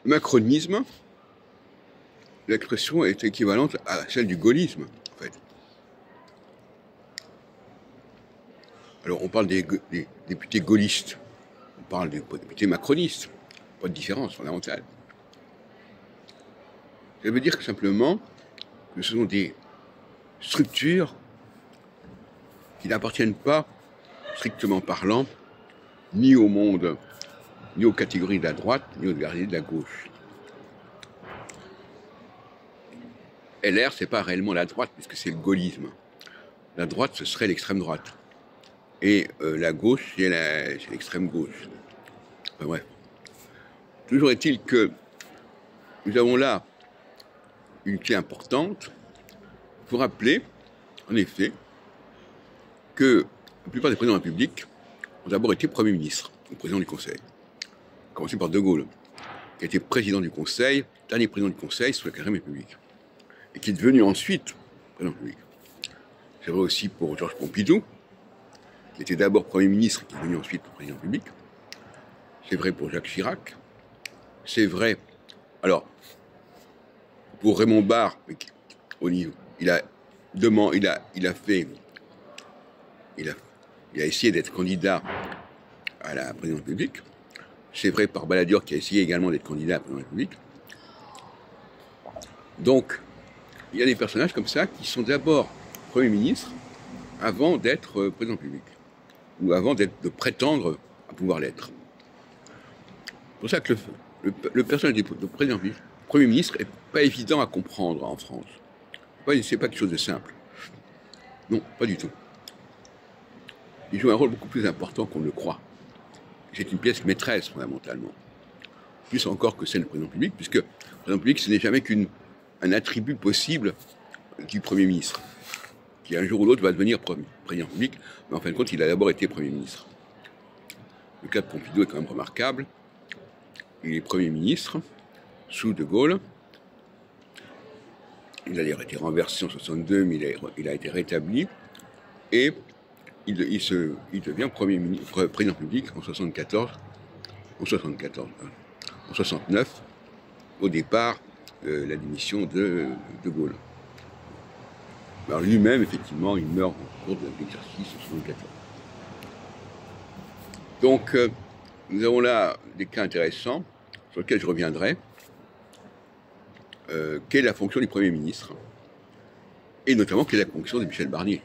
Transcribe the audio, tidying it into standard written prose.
macronisme, l'expression est équivalente à celle du gaullisme, en fait. Alors, on parle des députés gaullistes, on parle des députés macronistes, pas de différence fondamentale. Ça veut dire que simplement que ce sont des structures qui n'appartiennent pas, strictement parlant, ni au monde, ni aux catégories de la droite, ni aux catégories de la gauche. LR, c'est pas réellement la droite, puisque c'est le gaullisme. La droite, ce serait l'extrême droite. Et la gauche, c'est l'extrême gauche. Enfin, bref. Toujours est-il que nous avons là une clé importante pour rappeler, en effet, que la plupart des présidents de la République ont d'abord été Premier ministre, ou président du Conseil. Commencé par De Gaulle, qui a été président du Conseil, dernier président du Conseil sous la 4ème République, et qui est devenu ensuite président de la République. C'est vrai aussi pour Georges Pompidou, qui était d'abord Premier ministre et qui est devenu ensuite président de la République. C'est vrai pour Jacques Chirac. C'est vrai, alors, pour Raymond Barre, il a essayé d'être candidat à la présidence de la République. C'est vrai par Balladur qui a essayé également d'être candidat à la présidence de la République. Donc, il y a des personnages comme ça qui sont d'abord Premier ministre avant d'être président de la République, ou avant de prétendre à pouvoir l'être. C'est pour ça que le personnage de président de la République, Premier ministre, n'est pas évident à comprendre en France. C'est pas quelque chose de simple. Non, pas du tout. Il joue un rôle beaucoup plus important qu'on ne le croit. C'est une pièce maîtresse, fondamentalement. Plus encore que celle du président public, puisque le président public, ce n'est jamais qu'un attribut possible du Premier ministre, qui un jour ou l'autre va devenir président public, mais en fin de compte, il a d'abord été Premier ministre. Le cas de Pompidou est quand même remarquable. Il est Premier ministre sous De Gaulle. Il a d'ailleurs été renversé en 62, mais il a été rétabli. Et il devient président public en 69, au départ de la démission de Gaulle. Alors lui-même, effectivement, il meurt au cours de l'exercice en 74. Donc, nous avons là des cas intéressants, sur lesquels je reviendrai. Quelle est la fonction du Premier ministre? Et notamment, quelle est la fonction de Michel Barnier?